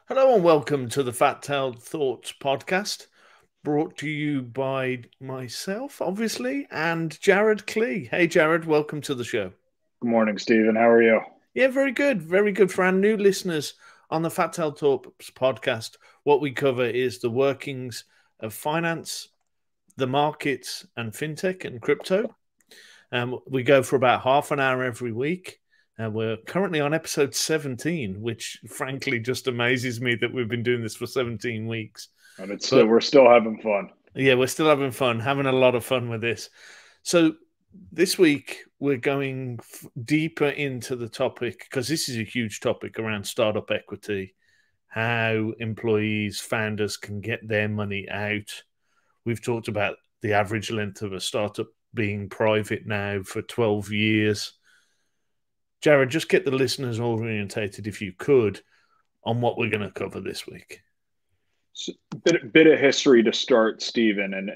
Hello and welcome to the Fat Tailed Thoughts podcast, brought to you by myself, obviously, and Jared Klee. Hey, Jared, welcome to the show. Good morning, Stephen. How are you? Yeah, very good. Very good. For our new listeners on the Fat Tailed Thoughts podcast, what we cover is the workings of finance, the markets, and fintech and crypto. We go for about half an hour every week. We're currently on episode 17, which frankly just amazes me that we've been doing this for 17 weeks. And But we're still having fun. yeah, we're still having fun, having a lot of fun with this. So this week, we're going deeper into the topic because this is a huge topic around startup equity, how employees, founders can get their money out. We've talked about the average length of a startup being private now for 12 years. Jared, just get the listeners orientated, if you could, on what we're going to cover this week. So, bit of history to start, Stephen, and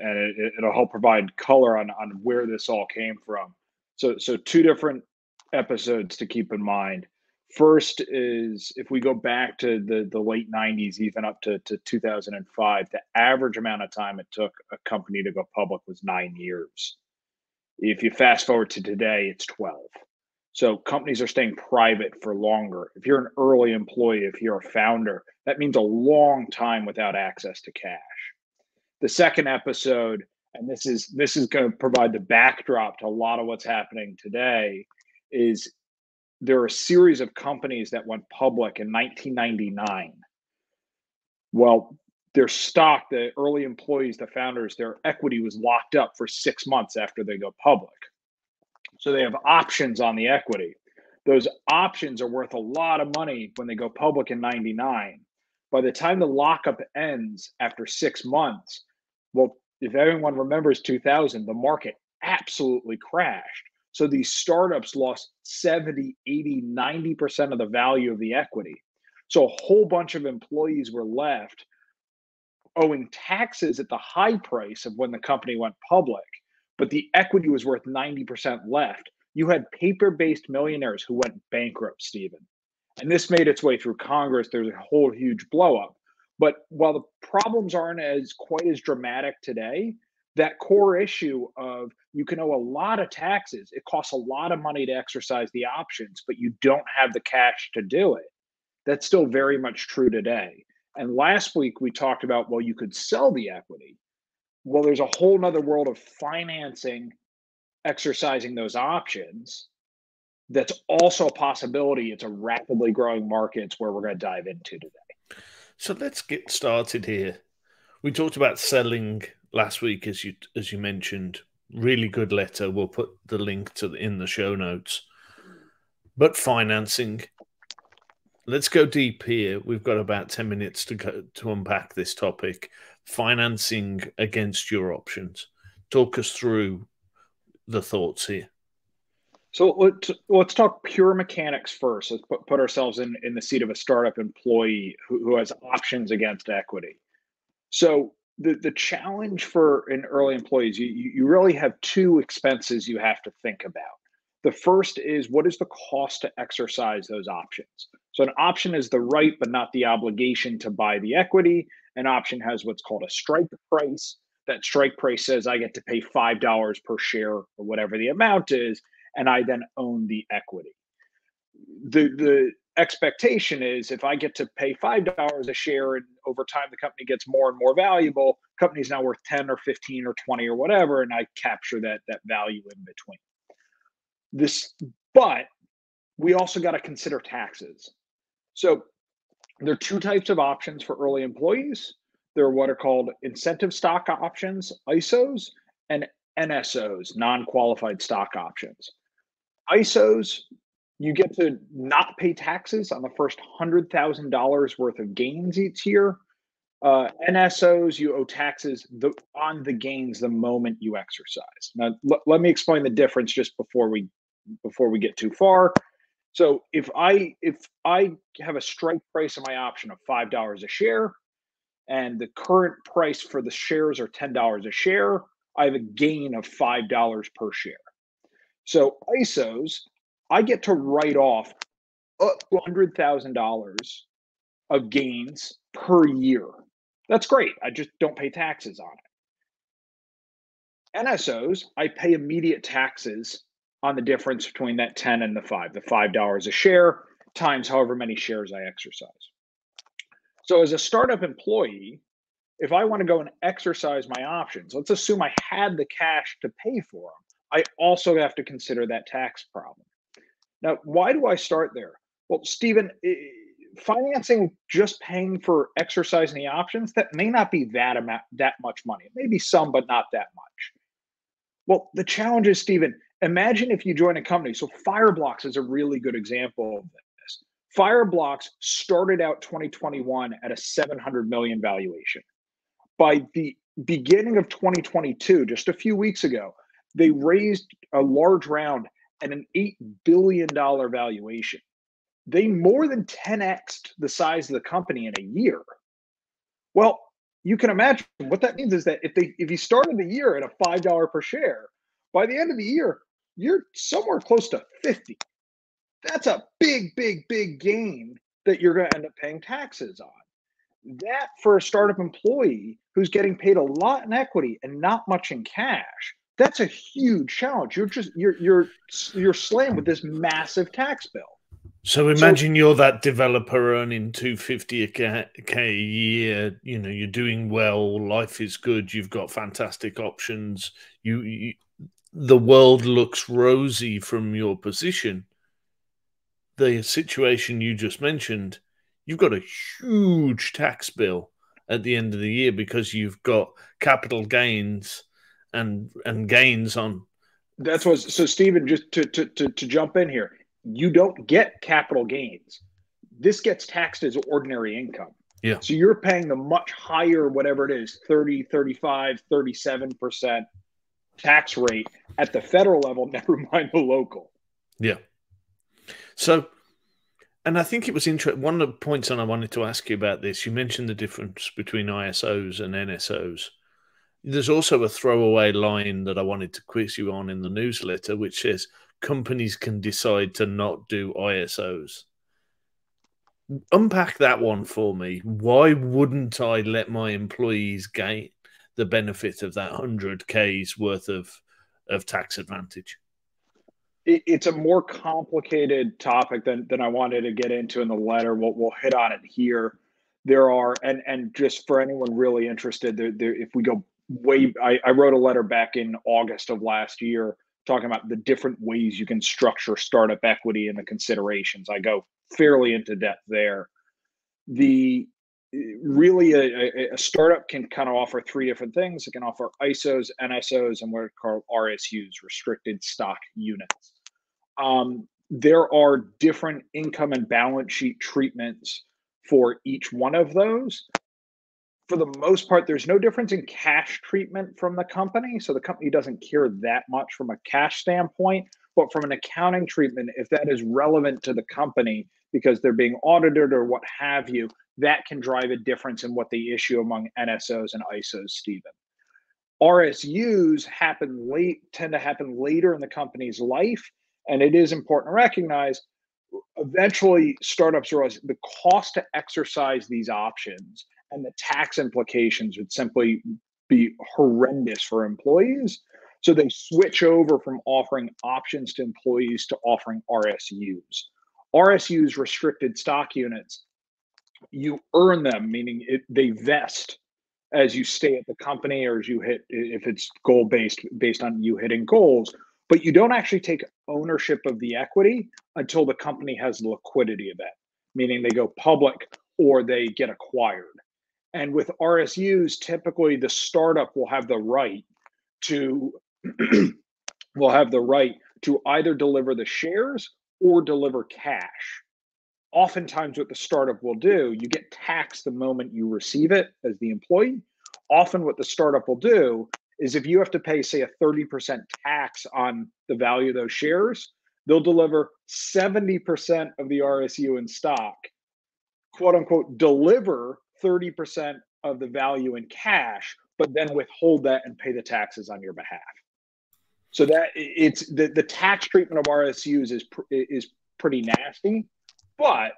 it'll help provide color on where this all came from. So two different episodes to keep in mind. First is if we go back to the late 90s, even up to 2005, the average amount of time it took a company to go public was 9 years. If you fast forward to today, it's 12. So companies are staying private for longer. If you're an early employee, if you're a founder, that means a long time without access to cash. The second episode, and this is going to provide the backdrop to a lot of what's happening today, is there are a series of companies that went public in 1999. Well, their stock, the early employees, the founders, their equity was locked up for 6 months after they go public. So they have options on the equity. Those options are worth a lot of money when they go public in 99. By the time the lockup ends after 6 months, well, if everyone remembers 2000, the market absolutely crashed. So these startups lost 70, 80, 90% of the value of the equity. So a whole bunch of employees were left owing taxes at the high price of when the company went public, but the equity was worth 90% left. You had paper-based millionaires who went bankrupt, Stephen. And this made its way through Congress. There's a whole huge blowup. But while the problems aren't as quite as dramatic today, that core issue of you can owe a lot of taxes, it costs a lot of money to exercise the options, but you don't have the cash to do it. That's still very much true today. And last week we talked about, well, you could sell the equity. Well, there's a whole nother world of financing, exercising those options. That's also a possibility. It's a rapidly growing market. It's where we're going to dive into today. So let's get started here. We talked about selling last week, as you mentioned. Really good letter. We'll put the link in the show notes. But financing. Let's go deep here. We've got about 10 minutes to unpack this topic. Financing against your options. Talk us through the thoughts here. So let's talk pure mechanics first. Let's put ourselves in the seat of a startup employee who has options against equity. So the challenge for an early employees, you really have two expenses you have to think about. The first is, what is the cost to exercise those options? So an option is the right, but not the obligation to buy the equity. An option has what's called a strike price. That strike price says I get to pay $5 per share or whatever the amount is, and I then own the equity. The expectation is if I get to pay $5 a share and over time the company gets more and more valuable, company's now worth 10 or 15 or 20 or whatever, and I capture that value in between. But we also got to consider taxes. So there are two types of options for early employees. There are what are called incentive stock options, ISOs, and NSOs, non-qualified stock options. ISOs, you get to not pay taxes on the first $100,000 worth of gains each year. NSOs, you owe taxes on the gains the moment you exercise. Now, let me explain the difference just before we get too far. So if I have a strike price of my option of $5 a share, and the current price for the shares are $10 a share, I have a gain of $5 per share. So ISOs, I get to write off $100,000 of gains per year. That's great. I just don't pay taxes on it. NSOs, I pay immediate taxes on the difference between that 10 and the 5, the $5 a share times however many shares I exercise. So as a startup employee, if I want to go and exercise my options, let's assume I had the cash to pay for them, I also have to consider that tax problem. Now, why do I start there? Well, Stephen, financing just paying for exercising the options, that may not be that much money. It may be some, but not that much. Well, the challenge is, Stephen, imagine if you join a company. So Fireblocks is a really good example of this. Fireblocks started out 2021 at a 700 million valuation. By the beginning of 2022, just a few weeks ago, they raised a large round at an $8 billion valuation. They more than 10x'd the size of the company in a year. Well, you can imagine what that means is that if you started the year at a $5 per share, by the end of the year, you're somewhere close to 50. That's a big, big, big gain that you're going to end up paying taxes on. That, for a startup employee who's getting paid a lot in equity and not much in cash, that's a huge challenge. You're slammed with this massive tax bill. So imagine you're that developer earning $250K a year. You know, you're doing well. Life is good. You've got fantastic options. The world looks rosy from your position. The situation you just mentioned, you've got a huge tax bill at the end of the year because you've got capital gains and gains on. That's what. So, Stephen, just to jump in here, you don't get capital gains. This gets taxed as ordinary income. Yeah. So you're paying the much higher, whatever it is, 30, 35, 37% tax rate at the federal level, never mind the local. Yeah. So, and I think it was interesting. One of the points that I wanted to ask you about this, you mentioned the difference between ISOs and NSOs. There's also a throwaway line that I wanted to quiz you on in the newsletter, which says companies can decide to not do ISOs. Unpack that one for me. Why wouldn't I let my employees gain the benefit of that 100K's worth of tax advantage? It's a more complicated topic than I wanted to get into in the letter. We'll hit on it here. There are, and just for anyone really interested, there if we go way, I wrote a letter back in August of last year talking about the different ways you can structure startup equity and the considerations. I go fairly into depth there. Really a startup can kind of offer three different things. It can offer ISOs, NSOs, and what are called RSUs, restricted stock units. There are different income and balance sheet treatments for each one of those. For the most part, there's no difference in cash treatment from the company. So the company doesn't care that much from a cash standpoint, but from an accounting treatment, if that is relevant to the company because they're being audited or what have you, that can drive a difference in what they issue among NSOs and ISOs, Stephen. RSUs tend to happen later in the company's life. And it is important to recognize, eventually startups realize the cost to exercise these options and the tax implications would simply be horrendous for employees. So they switch over from offering options to employees to offering RSUs. RSUs, restricted stock units, you earn them, meaning they vest as you stay at the company or as you hit, if it's goal-based, based on you hitting goals, but you don't actually take ownership of the equity until the company has a liquidity event, meaning they go public or they get acquired. And with RSUs, typically the startup will have the right to either deliver the shares or deliver cash. Oftentimes what the startup will do, you get taxed the moment you receive it as the employee. Often what the startup will do is if you have to pay, say, a 30% tax on the value of those shares, they'll deliver 70% of the RSU in stock, quote unquote, deliver 30% of the value in cash, but then withhold that and pay the taxes on your behalf. So that it's the tax treatment of RSUs is pretty nasty, but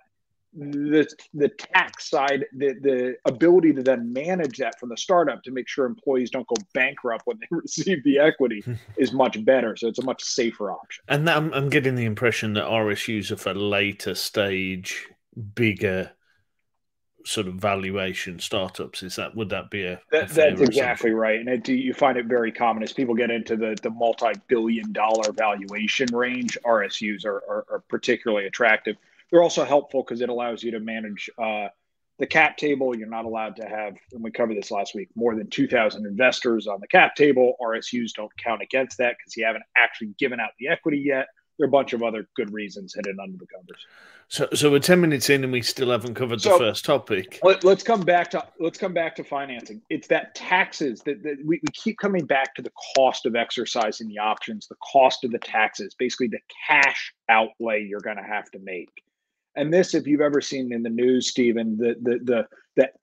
the tax side, the ability to then manage that from the startup to make sure employees don't go bankrupt when they receive the equity is much better. So it's a much safer option. And I'm getting the impression that RSUs are for later stage, bigger sort of valuation startups. Would that be a fair That's exactly assumption? right, and you find it very common as people get into the multi-billion-dollar valuation range. RSUs are particularly attractive. They're also helpful because it allows you to manage the cap table. You're not allowed to have, and we covered this last week, more than 2,000 investors on the cap table. RSUs don't count against that because you haven't actually given out the equity yet. There are a bunch of other good reasons hidden under the covers. So we're 10 minutes in and we still haven't covered the first topic. Let's come back to financing. It's that taxes that we keep coming back to the cost of exercising the options, the cost of the taxes, basically the cash outlay you're going to have to make. And this, if you've ever seen in the news, Stephen, the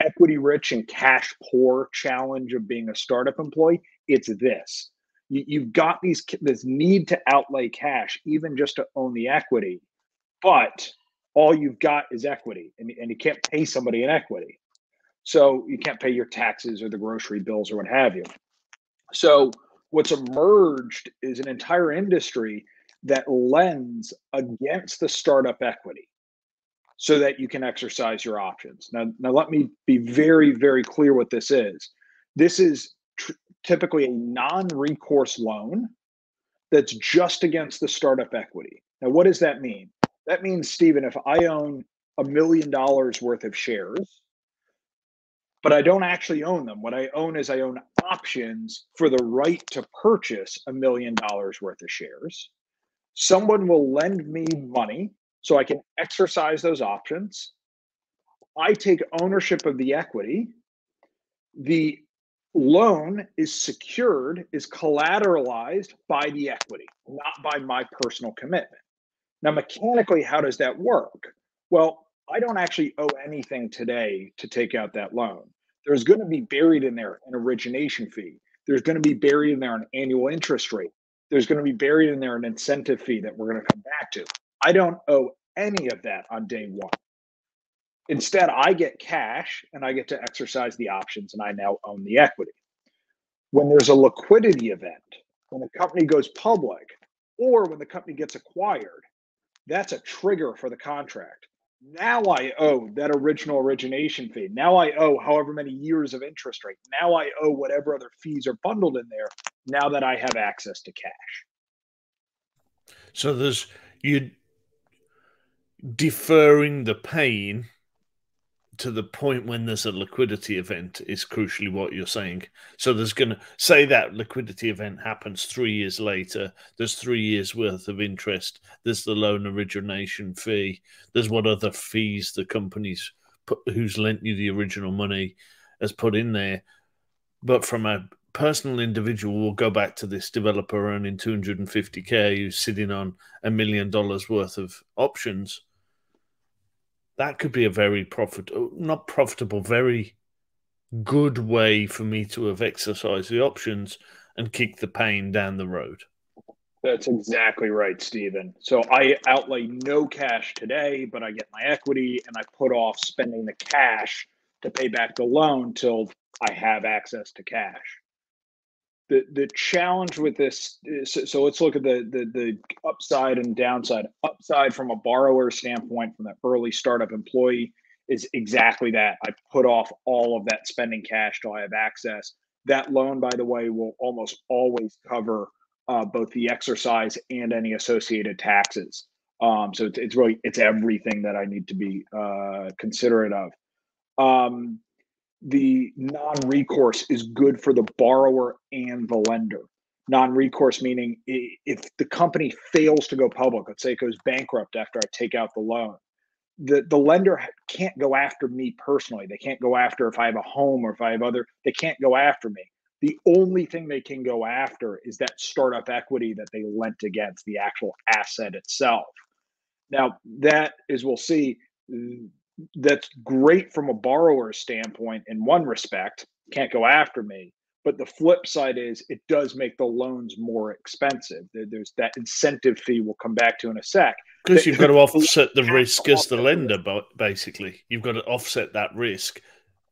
equity rich and cash poor challenge of being a startup employee, it's this. You've got this need to outlay cash, even just to own the equity, but all you've got is equity, and you can't pay somebody in equity. So you can't pay your taxes or the grocery bills or what have you. So what's emerged is an entire industry that lends against the startup equity so that you can exercise your options. Now let me be very, very clear what this is. This is typically a non-recourse loan that's just against the startup equity. Now, what does that mean? That means, Stephen, if I own $1 million worth of shares, but I don't actually own them, what I own is I own options for the right to purchase $1 million worth of shares. Someone will lend me money so I can exercise those options. I take ownership of the equity. The loan is secured, is collateralized by the equity, not by my personal commitment. Now, mechanically, how does that work? Well, I don't actually owe anything today to take out that loan. There's going to be buried in there an origination fee. There's going to be buried in there an annual interest rate. There's going to be buried in there an incentive fee that we're going to come back to. I don't owe any of that on day one. Instead, I get cash and I get to exercise the options, and I now own the equity. When there's a liquidity event, when the company goes public, or when the company gets acquired, that's a trigger for the contract. Now I owe that original origination fee. Now I owe however many years of interest rate. Now I owe whatever other fees are bundled in there, now that I have access to cash. So you deferring the pain to the point when there's a liquidity event is crucially what you're saying. So there's going to say that liquidity event happens 3 years later. There's 3 years worth of interest. There's the loan origination fee. There's what other fees the companies who's lent you the original money has put in there. But from a personal individual, we'll go back to this developer earning $250K who's sitting on $1 million worth of options. That could be a very not profitable, very good way for me to have exercised the options and kick the pain down the road. That's exactly right, Stephen. So I outlay no cash today, but I get my equity and I put off spending the cash to pay back the loan till I have access to cash. The challenge with this is, so let's look at the upside and downside. Upside from a borrower standpoint, from the early startup employee, is exactly that. I put off all of that spending cash till I have access. That loan, by the way, will almost always cover both the exercise and any associated taxes. So it's everything that I need to be considerate of. The non-recourse is good for the borrower and the lender. Non-recourse meaning if the company fails to go public, let's say it goes bankrupt after I take out the loan, the lender can't go after me personally. They can't go after if I have a home or if I have they can't go after me. The only thing they can go after is that startup equity that they lent against, the actual asset itself. Now, that, as we'll see, that's great from a borrower standpoint in one respect, can't go after me. But the flip side is it does make the loans more expensive. There's that incentive fee we'll come back to in a sec. Because you've got to offset the risk as the offset the lender, risk. but basically, you've got to offset that risk.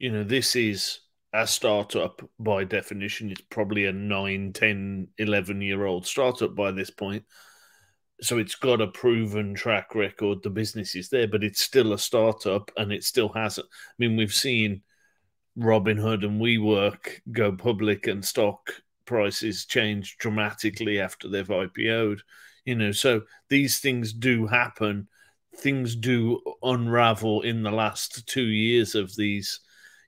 This is a startup by definition. It's probably a 9, 10, 11-year-old startup by this point. So it's got a proven track record. The business is there, but it's still a startup and it still hasn't. I mean, we've seen Robinhood and WeWork go public and stock prices change dramatically after they've IPO'd. So these things do happen. Things do unravel in the last 2 years of these.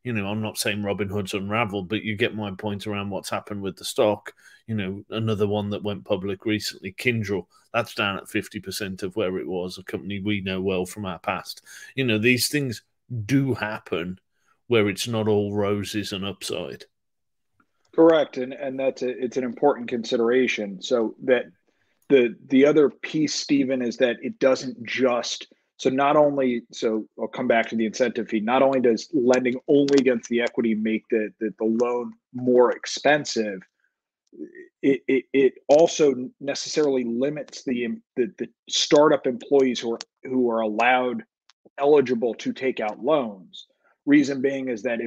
I'm not saying Robinhood's unraveled, but you get my point around what's happened with the stock. Another one that went public recently, Kyndryl, that's down at 50% of where it was, a company we know well from our past. These things do happen where it's not all roses and upside. Correct, and it's an important consideration. So that the other piece, Stephen, is that it doesn't just not only, so I'll come back to the incentive fee. Not only does lending only against the equity make the loan more expensive, it also necessarily limits the startup employees who are allowed eligible to take out loans. Reason being is that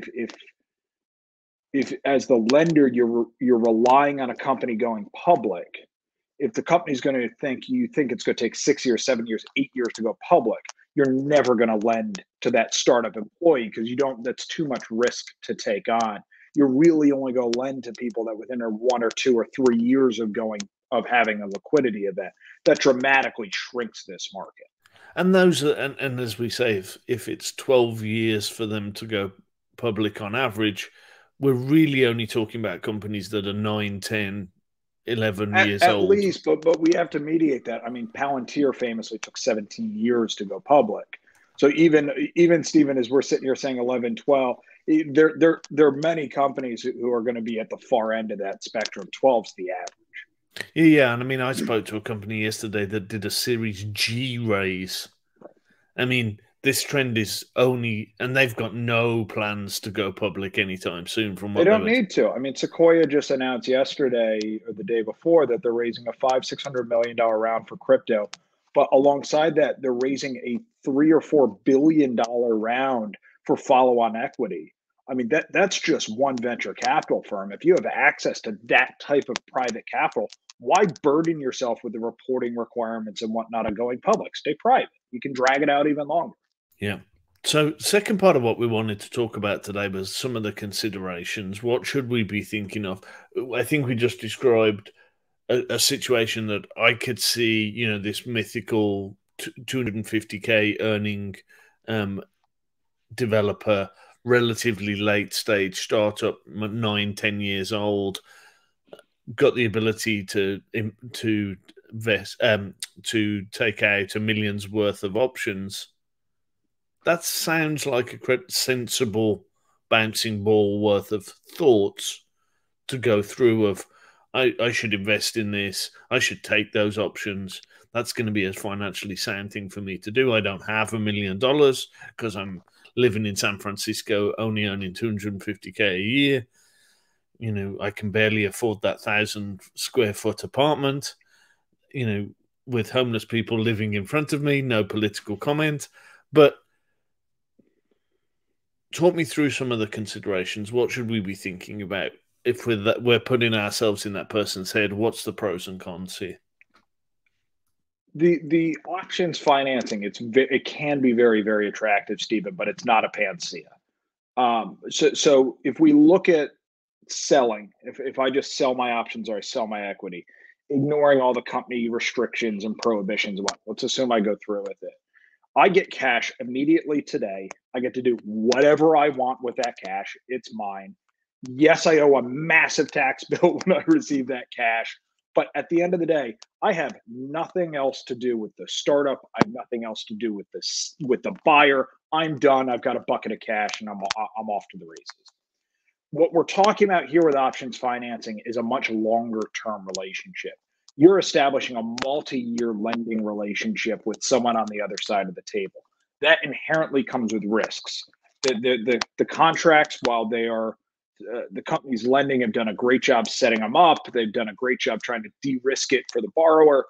if as the lender you're relying on a company going public, if the company's going to think it's going to take 6 years, 7 years, 8 years to go public, you're never going to lend to that startup employee because that's too much risk to take on. You're really only going to lend to people that within 1 or 2 or 3 years of having a liquidity event. That dramatically shrinks this market. And and as we say, if it's 12 years for them to go public on average, we're really only talking about companies that are 9, 10, 11 years at old. At least, but we have to mediate that. I mean, Palantir famously took 17 years to go public. So even Stephen, as we're sitting here saying 11, 12, there are many companies who are going to be at the far end of that spectrum. 12's the average. Yeah, and I mean, I spoke to a company yesterday that did a Series G raise. I mean, this trend is only, and they've got no plans to go public anytime soon. From what they don't need to. I mean, Sequoia just announced yesterday or the day before that they're raising a $500-600 million round for crypto, but alongside that, they're raising a $3 or $4 billion round for follow-on equity. I mean, that's just one venture capital firm. If you have access to that type of private capital, why burden yourself with the reporting requirements and whatnot of going public? Stay private. You can drag it out even longer. Yeah. So, second part of what we wanted to talk about today was some of the considerations. What should we be thinking of? I think we just described a situation that I could see, this mythical 250K earning developer, relatively late stage startup, 9, 10 years old, got the ability to invest, to take out $1 million's worth of options. That sounds like a sensible bouncing ball worth of thoughts to go through of, I should invest in this. I should take those options. That's going to be a financially sound thing for me to do. I don't have $1 million because I'm living in San Francisco, only earning $250K a year. I can barely afford that 1,000 square foot apartment, with homeless people living in front of me. No political comment, but talk me through some of the considerations. What should we be thinking about if we're putting ourselves in that person's head? What's the pros and cons here? The options financing, it can be very, very attractive, Stephen, but it's not a panacea. So if we look at selling, if I just sell my options or I sell my equity, ignoring all the company restrictions and prohibitions, let's assume I go through with it. I get cash immediately today. I get to do whatever I want with that cash. It's mine. Yes, I owe a massive tax bill when I receive that cash. But at the end of the day, I have nothing else to do with the startup. I have nothing else to do with the buyer. I'm done. I've got a bucket of cash and I'm off to the races. What we're talking about here with options financing is a much longer term relationship. You're establishing a multi-year lending relationship with someone on the other side of the table. That inherently comes with risks. The contracts, while they are the companies lending have done a great job setting them up. They've done a great job trying to de-risk it for the borrower.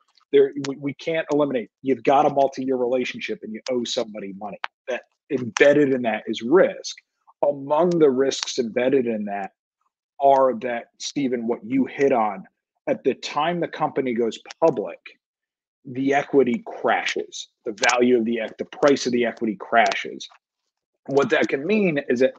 We can't eliminate. You've got a multi-year relationship and you owe somebody money. That embedded in that is risk. Among the risks embedded in that are that, Stephen, what you hit on, at the time the company goes public, the equity crashes. The value of the price of the equity crashes. What that can mean is that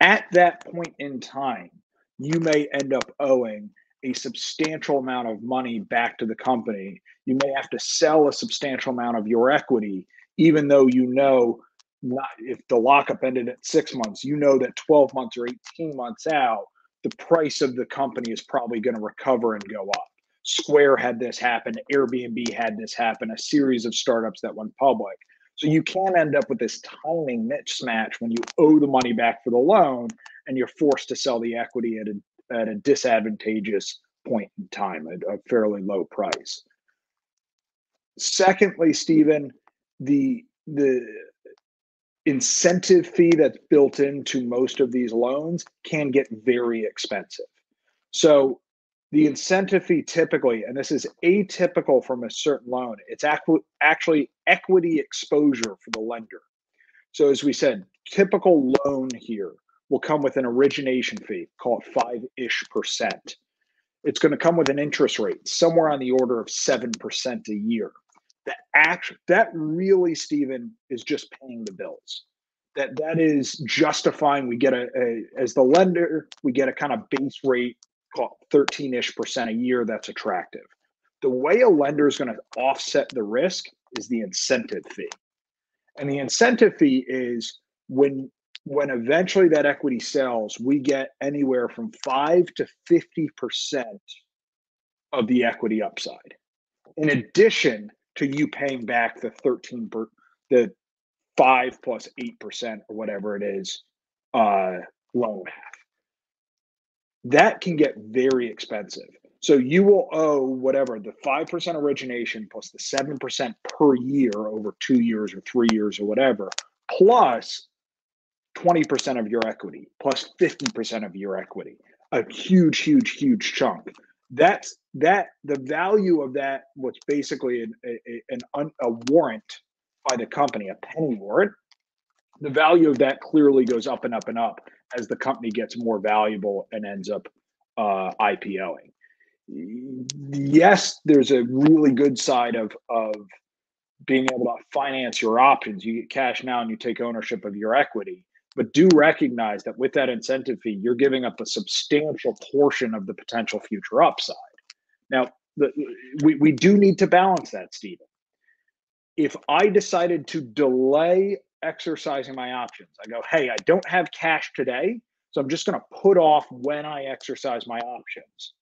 at that point in time, you may end up owing a substantial amount of money back to the company. You may have to sell a substantial amount of your equity, even though you know not, if the lockup ended at 6 months, you know that 12 months or 18 months out, the price of the company is probably going to recover and go up. Square had this happen, Airbnb had this happen, a series of startups that went public. So you can end up with this timing mismatch when you owe the money back for the loan and you're forced to sell the equity at a disadvantageous point in time, a fairly low price. Secondly, Stephen, the incentive fee that's built into most of these loans can get very expensive. So the incentive fee typically, and this is atypical from a certain loan, it's actually equity exposure for the lender. So as we said, typical loan here will come with an origination fee, call it 5-ish%. It's going to come with an interest rate somewhere on the order of 7% a year. That really, Stephen, is just paying the bills. That is justifying. We get as the lender, we get a kind of base rate, call it 13-ish% a year. That's attractive. The way a lender is going to offset the risk is the incentive fee. And the incentive fee is when eventually that equity sells, we get anywhere from 5 to 50% of the equity upside. In addition to you paying back the 5 plus 8% or whatever it is, loan math. That can get very expensive. So you will owe whatever, the 5% origination plus the 7% per year over 2 years or 3 years or whatever, plus 20% of your equity, plus 50% of your equity, a huge, huge, huge chunk. The value of that, what's basically a warrant by the company, a penny warrant, the value of that clearly goes up and up and up as the company gets more valuable and ends up IPOing. Yes, there's a really good side of being able to finance your options. You get cash now and you take ownership of your equity. But do recognize that with that incentive fee, you're giving up a substantial portion of the potential future upside. Now, we do need to balance that, Stephen. If I decided to delay exercising my options, I go, hey, I don't have cash today, so I'm just going to put off when I exercise my options.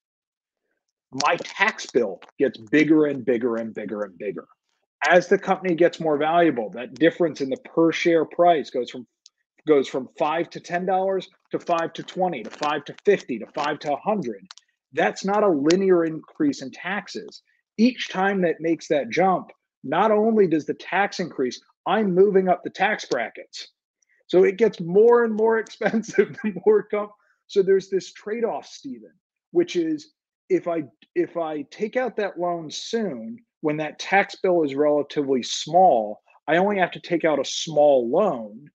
My tax bill gets bigger and bigger and bigger and bigger. As the company gets more valuable, that difference in the per share price goes from $5 to $10 to $5 to $20 to $5 to $50 to $5 to $100. That's not a linear increase in taxes. Each time that makes that jump, not only does the tax increase, I'm moving up the tax brackets. So it gets more and more expensive the more it comes. So there's this trade-off, Stephen, which is if I take out that loan soon, when that tax bill is relatively small, I only have to take out a small loan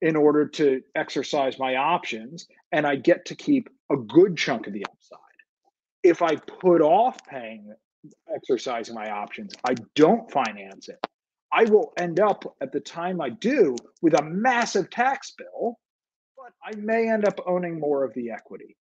in order to exercise my options, and I get to keep a good chunk of the upside. If I put off exercising my options, I don't finance it, I will end up at the time I do with a massive tax bill, but I may end up owning more of the equity.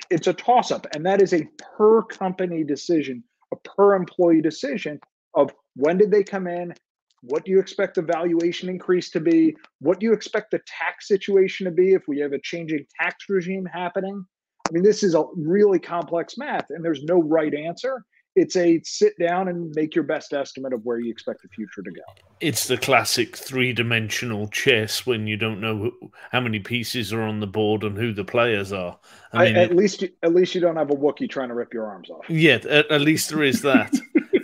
It's a toss-up, and that is a per company decision, a per employee decision of when did they come in, what do you expect the valuation increase to be, what do you expect the tax situation to be if we have a changing tax regime happening. I mean, this is a really complex math, and there's no right answer. It's a sit down and make your best estimate of where you expect the future to go. It's the classic three-dimensional chess when you don't know how many pieces are on the board and who the players are. I mean, at least you don't have a Wookiee trying to rip your arms off. Yeah, at least there is that.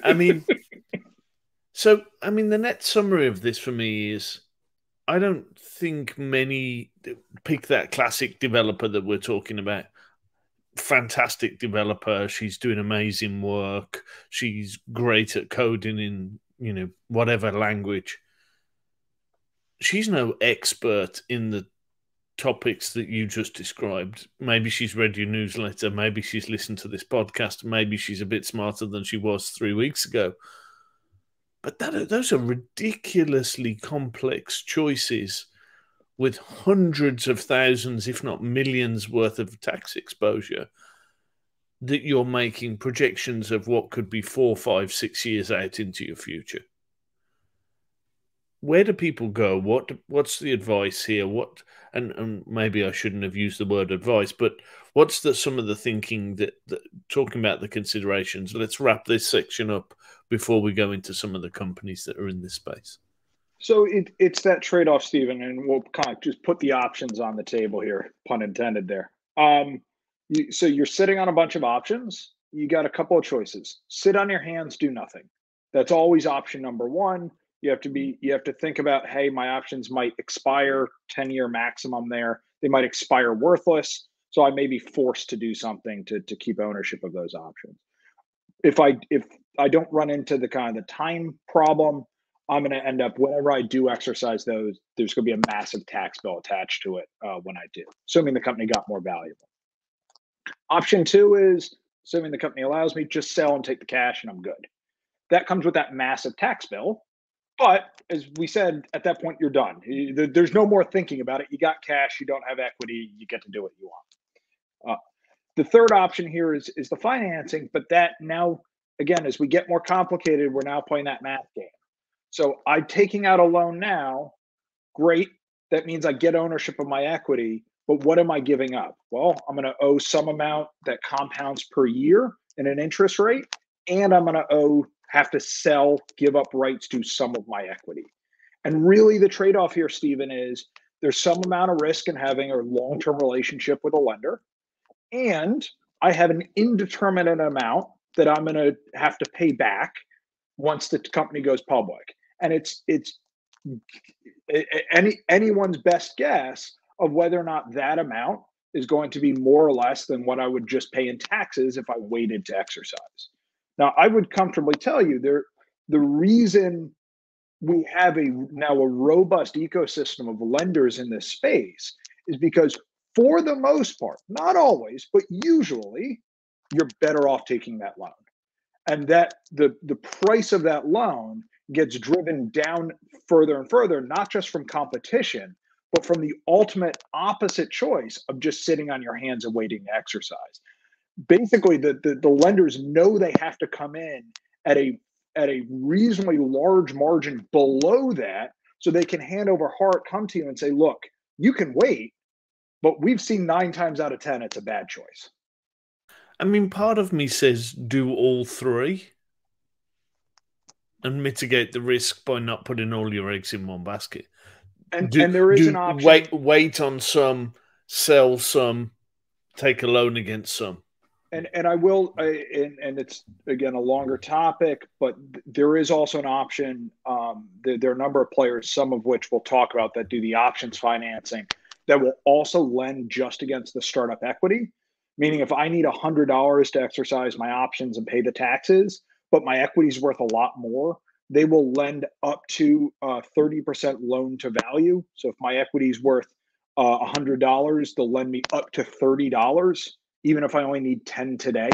I mean, the net summary of this for me is I don't think many pick that classic developer that we're talking about. Fantastic developer. She's doing amazing work. She's great at coding in, whatever language. She's no expert in the topics that you just described. Maybe she's read your newsletter. Maybe she's listened to this podcast. Maybe she's a bit smarter than she was 3 weeks ago. But those are ridiculously complex choices with hundreds of thousands, if not millions, worth of tax exposure that you're making projections of what could be 4, 5, 6 years out into your future. Where do people go? What's the advice here? And maybe I shouldn't have used the word advice, but what's some of the thinking that talking about the considerations? Let's wrap this section up before we go into some of the companies that are in this space. So it's that trade-off, Stephen, and we'll kind of just put the options on the table here, pun intended there. So you're sitting on a bunch of options. You got a couple of choices. Sit on your hands, do nothing. That's always option number one. You have to think about, hey, my options might expire, 10-year maximum there. They might expire worthless. So I may be forced to do something to keep ownership of those options. If I don't run into the kind of the time problem, I'm going to end up, whenever I do exercise those, there's going to be a massive tax bill attached to it when I do, assuming the company got more valuable. Option two is, assuming the company allows me, just sell and take the cash and I'm good. That comes with that massive tax bill. But as we said, at that point, you're done. There's no more thinking about it. You got cash, you don't have equity, you get to do what you want. The third option here is the financing, but that now, again, as we get more complicated, we're now playing that math game. So I'm taking out a loan now, great. That means I get ownership of my equity, but what am I giving up? Well, I'm going to owe some amount that compounds per year in an interest rate, and I'm going to have to sell, give up rights to some of my equity. And really the trade-off here, Stephen, is there's some amount of risk in having a long-term relationship with a lender, and I have an indeterminate amount that I'm going to have to pay back once the company goes public. And it's anyone's best guess of whether or not that amount is going to be more or less than what I would just pay in taxes if I waited to exercise. Now, I would comfortably tell you the reason we have now a robust ecosystem of lenders in this space is because, for the most part, not always, but usually, you're better off taking that loan. And that the price of that loan gets driven down further and further, not just from competition, but from the ultimate opposite choice of just sitting on your hands and waiting to exercise. Basically, the lenders know they have to come in at a reasonably large margin below that, so they can hand over heart, come to you and say, look, you can wait, but we've seen 9 times out of 10 it's a bad choice. I mean, part of me says do all three and mitigate the risk by not putting all your eggs in one basket. And there is an option. Wait on some, sell some, take a loan against some. And I will, and it's, again, a longer topic, but there is also an option. There are a number of players, some of which we'll talk about, that do the options financing that will also lend just against the startup equity. Meaning if I need $100 to exercise my options and pay the taxes, but my equity is worth a lot more, they will lend up to 30% loan to value. So if my equity is worth $100, they'll lend me up to $30, even if I only need 10 today.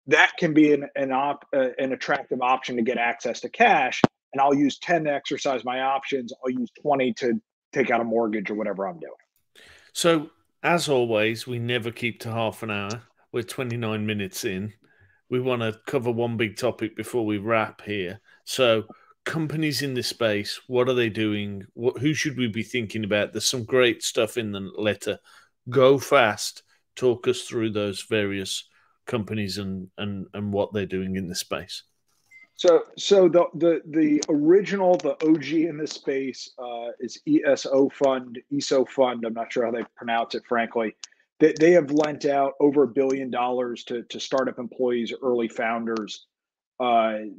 That can be an attractive option to get access to cash. And I'll use 10 to exercise my options. I'll use 20 to take out a mortgage or whatever I'm doing. So, as always, we never keep to half an hour. We're 29 minutes in. We want to cover one big topic before we wrap here. So, companies in this space, what are they doing? Who should we be thinking about? There's some great stuff in the letter. Go fast. Talk us through those various companies and what they're doing in this space. So the original, the OG in this space is ESO Fund, ESO Fund. I'm not sure how they pronounce it, frankly. They have lent out over $1 billion to startup employees, early founders,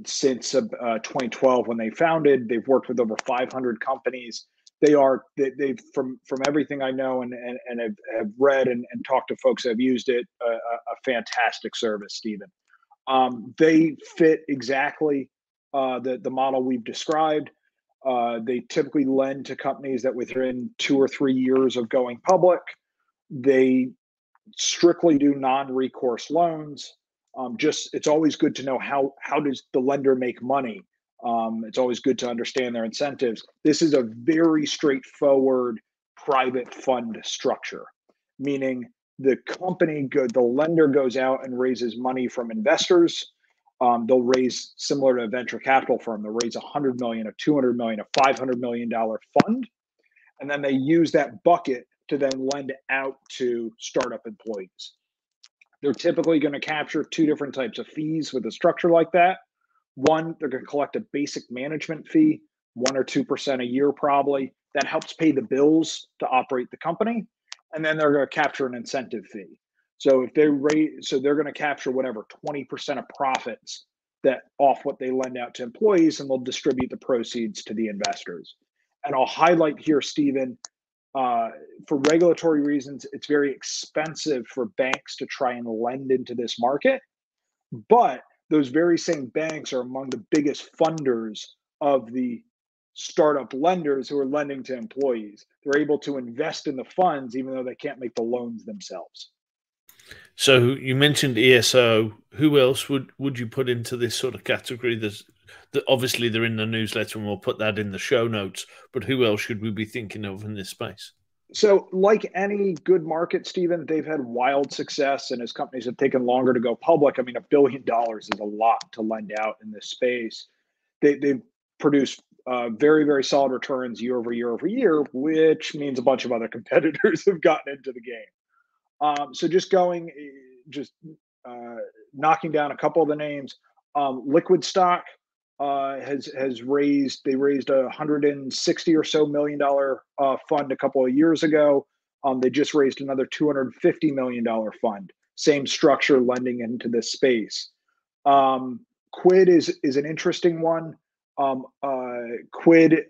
since 2012 when they founded. They've worked with over 500 companies. they've from everything I know and have read and talked to folks that have used it, a fantastic service, Stephen. They fit exactly the model we've described. They typically lend to companies that within 2 or 3 years of going public. They strictly do non-recourse loans. It's always good to know how does the lender make money. It's always good to understand their incentives. This is a very straightforward private fund structure, meaning the lender goes out and raises money from investors. They'll raise, similar to a venture capital firm, they'll raise $100 million, a $200 million, a $500 million fund, and then they use that bucket to then lend out to startup employees. They're typically going to capture 2 different types of fees with a structure like that. One, they're going to collect a basic management fee, 1 or 2% a year probably. That helps pay the bills to operate the company. And then they're going to capture an incentive fee. So if they're going to capture whatever 20% of profits that off what they lend out to employees, and they'll distribute the proceeds to the investors. And I'll highlight here, Stephen, for regulatory reasons, it's very expensive for banks to try and lend into this market. But those very same banks are among the biggest funders of the startup lenders who are lending to employees. They're able to invest in the funds even though they can't make the loans themselves. So you mentioned ESO. Who else would you put into this sort of category? Obviously they're in the newsletter and we'll put that in the show notes, but who else should we be thinking of in this space? So like any good market, Stephen, they've had wild success, and as companies have taken longer to go public, I mean, $1 billion is a lot to lend out in this space. They've produced very, very solid returns year over year over year, which means a bunch of other competitors have gotten into the game. So just knocking down a couple of the names. Liquid Stock has raised $160 or so million fund a couple of years ago. They just raised another $250 million fund. Same structure, lending into this space. Quid is an interesting one. Quid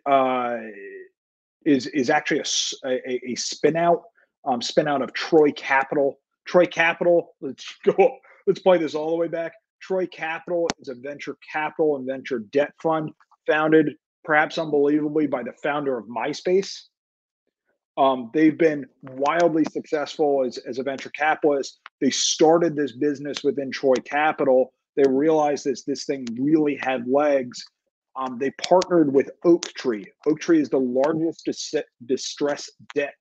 is actually a spin out of Troy Capital. Troy Capital, let's play this all the way back. Troy Capital is a venture capital and venture debt fund founded, perhaps unbelievably, by the founder of MySpace. They've been wildly successful as a venture capitalist. They started this business within Troy Capital. They realized this thing really had legs. They partnered with Oaktree. Oaktree is the largest distressed debt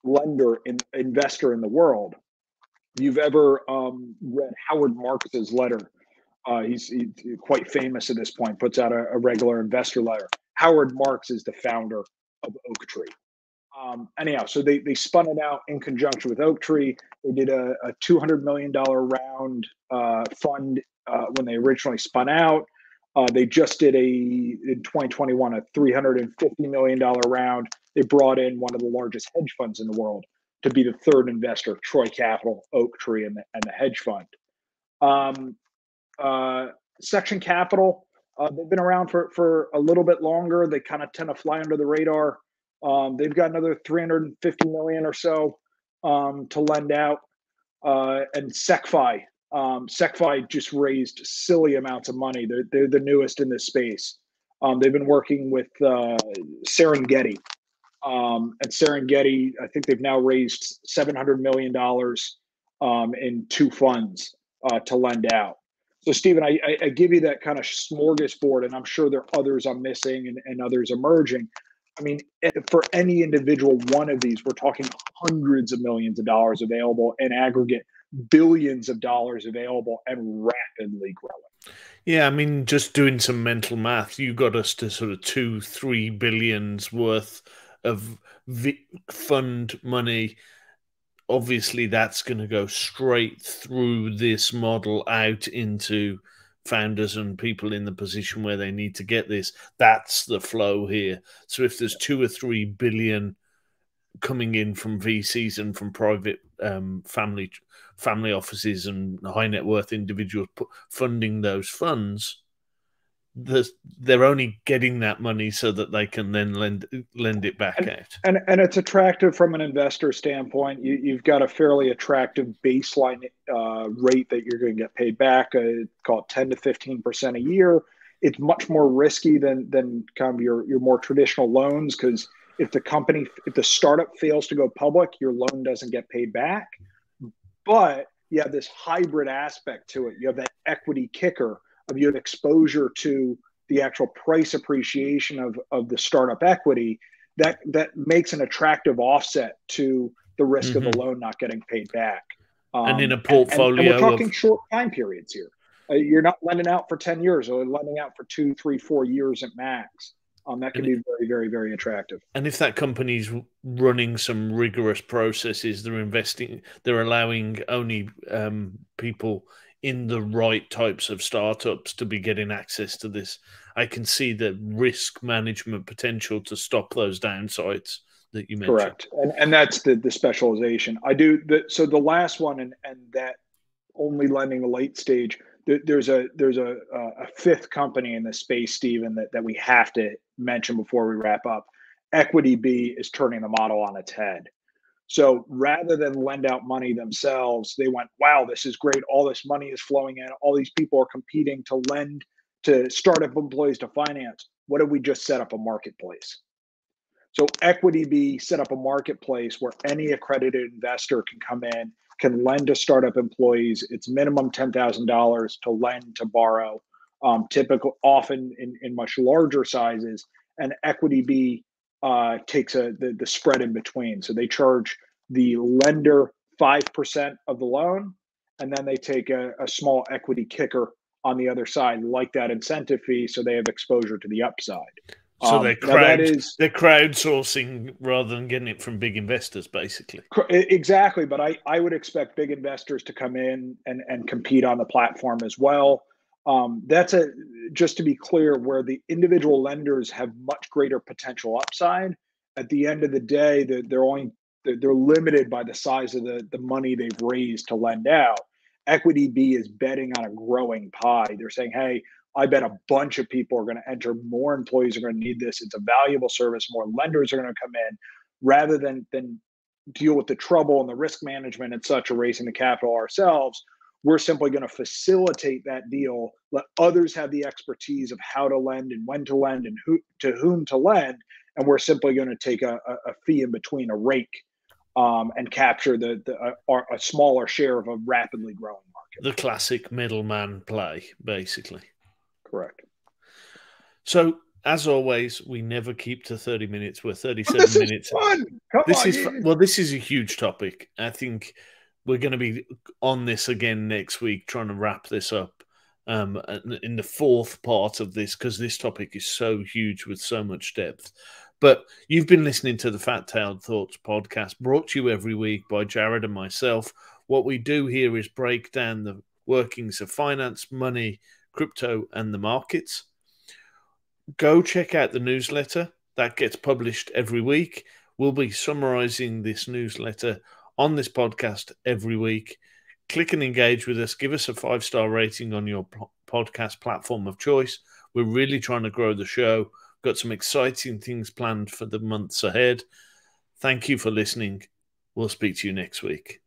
lender and investor in the world. If you've ever read Howard Marks's letter, he's quite famous at this point, puts out a regular investor letter. Howard Marks is the founder of Oaktree. Anyhow, so they spun it out in conjunction with Oaktree. They did a $200 million round fund when they originally spun out. They just did in 2021 a $350 million round. They brought in one of the largest hedge funds in the world to be the third investor, Troy Capital, Oaktree, and the hedge fund. Section Capital, they've been around for a little bit longer. They kind of tend to fly under the radar. They've got another $350 million or so to lend out. And Secfi. Secfi just raised silly amounts of money. They're the newest in this space. They've been working with Serengeti. At Serengeti, I think they've now raised $700 million in 2 funds to lend out. So, Stephen, I give you that kind of smorgasbord, and I'm sure there are others I'm missing and others emerging. I mean, for any individual one of these, we're talking hundreds of millions of dollars available, in aggregate, billions of dollars available, and rapidly growing. Yeah, I mean, just doing some mental math, you got us to sort of 2-3 billions worth of fund money. Obviously, that's going to go straight through this model out into founders and people in the position where they need to get this. That's the flow here. So if there's 2 or 3 billion coming in from VCs and from private family offices and high net worth individuals funding those funds, they're only getting that money so that they can then lend it back out. And it's attractive from an investor standpoint. You've got a fairly attractive baseline rate that you're going to get paid back, call it 10 to 15% a year. It's much more risky than kind of your more traditional loans, because if the startup fails to go public, your loan doesn't get paid back. But you have this hybrid aspect to it. You have that equity kicker of you have exposure to the actual price appreciation of the startup equity that makes an attractive offset to the risk of the loan not getting paid back. And in a portfolio, and we're talking short time periods here. You're not lending out for 10 years, or lending out for 2, 3, 4 years at max. That can be very, very, very attractive. And if that company's running some rigorous processes, they're allowing only people in the right types of startups to be getting access to this. I can see the risk management potential to stop those downsides that you mentioned. Correct. And that's the specialization. So the last one, and that only lending the late stage, there's a fifth company in the space, Stephen, that we have to mention before we wrap up. EquityB is turning the model on its head. So rather than lend out money themselves, they went, wow, this is great. All this money is flowing in. All these people are competing to lend to startup employees to finance. What if we just set up a marketplace? So EquityB set up a marketplace where any accredited investor can come in, can lend to startup employees. It's minimum $10,000 to lend, to borrow, often in much larger sizes. And EquityB takes the spread in between. So they charge the lender 5% of the loan, and then they take a small equity kicker on the other side, like that incentive fee, so they have exposure to the upside. So they're crowdsourcing rather than getting it from big investors, basically. Exactly, but I would expect big investors to come in and compete on the platform as well. That's just to be clear, where the individual lenders have much greater potential upside. At the end of the day, they're limited by the size of the money they've raised to lend out. EquityB is betting on a growing pie. They're saying, hey, I bet a bunch of people are going to enter. More employees are going to need this. It's a valuable service. More lenders are going to come in. Rather than deal with the trouble and the risk management and such of raising the capital ourselves, we're simply going to facilitate that deal, let others have the expertise of how to lend and when to lend and to whom to lend, and we're simply going to take a fee in between, a rake, and capture a smaller share of a rapidly growing market. The classic middleman play, basically. Correct. So, as always, we never keep to 30 minutes. We're 37 this minutes. Is fun. Come on. This is a huge topic. I think we're going to be on this again next week, trying to wrap this up in the fourth part of this, because this topic is so huge with so much depth. But you've been listening to the Fat Tailed Thoughts podcast, brought to you every week by Jared and myself. What we do here is break down the workings of finance, money, crypto, and the markets. Go check out the newsletter that gets published every week. We'll be summarizing this newsletter on this podcast every week. Click and engage with us. Give us a 5-star rating on your podcast platform of choice. We're really trying to grow the show. Got some exciting things planned for the months ahead. Thank you for listening. We'll speak to you next week.